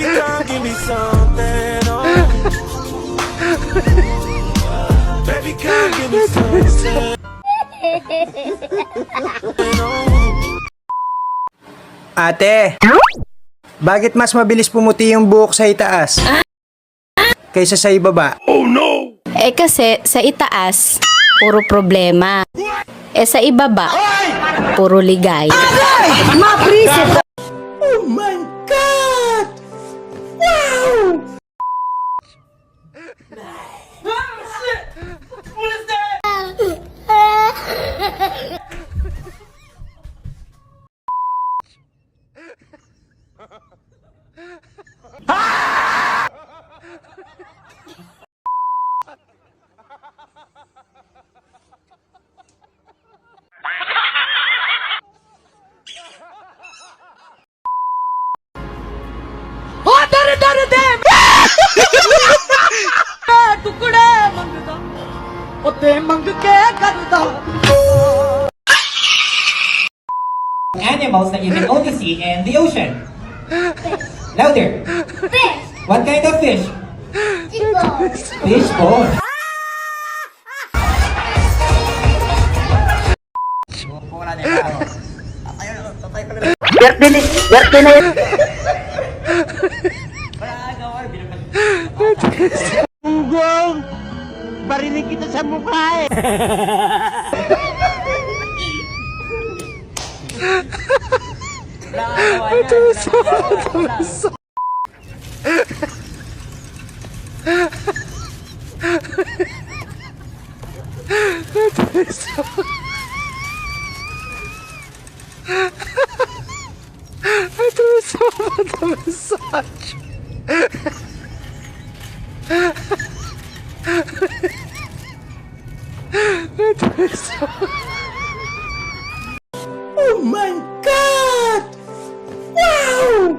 Baby, come give me something, oh. Baby, come give me something, oh. Ate, bakit mas mabilis pumuti yung buhok sa itaas kaysa sa ibaba? Eh kasi sa itaas, puro problema. Eh sa ibaba, puro ligay. Oh my God! Wow! Animals that you can only see in the ocean. Louder. Fish. What kind of fish? Chicken. Fish bone. Gunggong! Barinig kita sa mukha eh! Oh my God! Wow!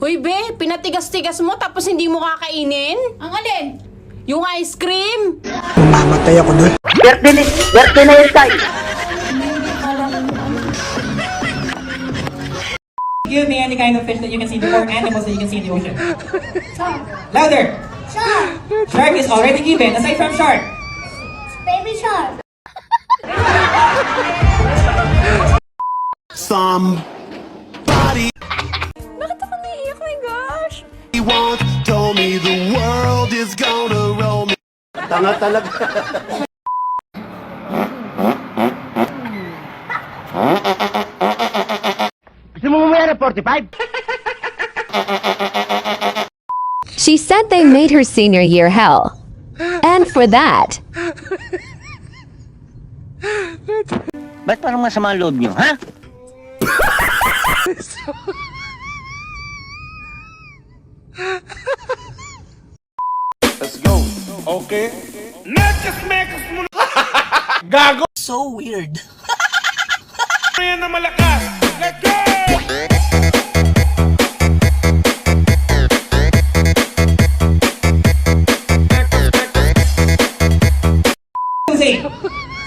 Hoy be, pinatigas-tigas mo tapos hindi mo kakainin? Ang alin? Yung ice cream? Mamatay ako doon. Birthday na yun tayo. Give me any kind of fish that you can see or animals that you can see in the ocean. Shark. Louder. Shark. Shark is already given. Aside from shark. Baby shark. Somebody once told me the world is gonna roll me. Tanga talaga. Gusto mo mamaya na 45? She said they made her senior year hell. And for that, Ba't parang masama ang loob nyo, ha? Let's go. Okay. Mekas mo na. Gago. So weird. Yan na malakas. Let's go. Say.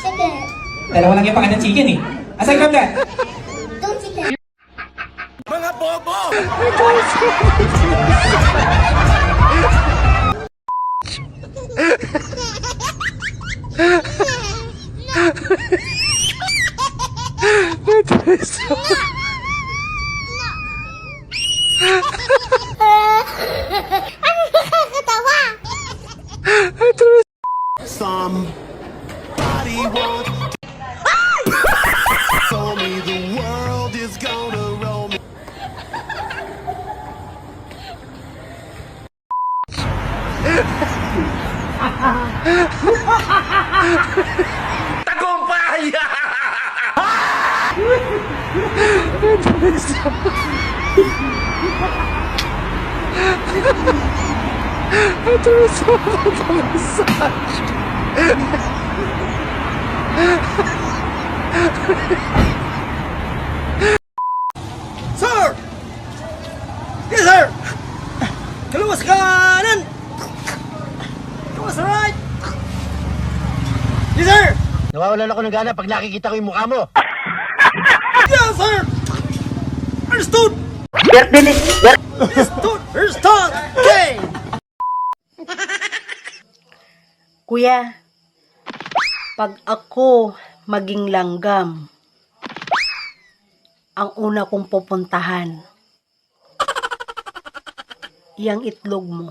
Chicken. Dalawa lang yung pangalan ng chicken eh. Aside from that. Two chicken. Mga bobo. Ano nakakatawa? Somebody once told me the world is gonna roll me. Tagumpay! Sir! Yes, sir! Kaluwas kanan! Kaluwas right! Yes, sir! Nawawalan ako ng gana pag nakikita ko yung mukha mo. Kuya, pag ako maging langgam, ang una kong pupuntahan, yang itlog mo.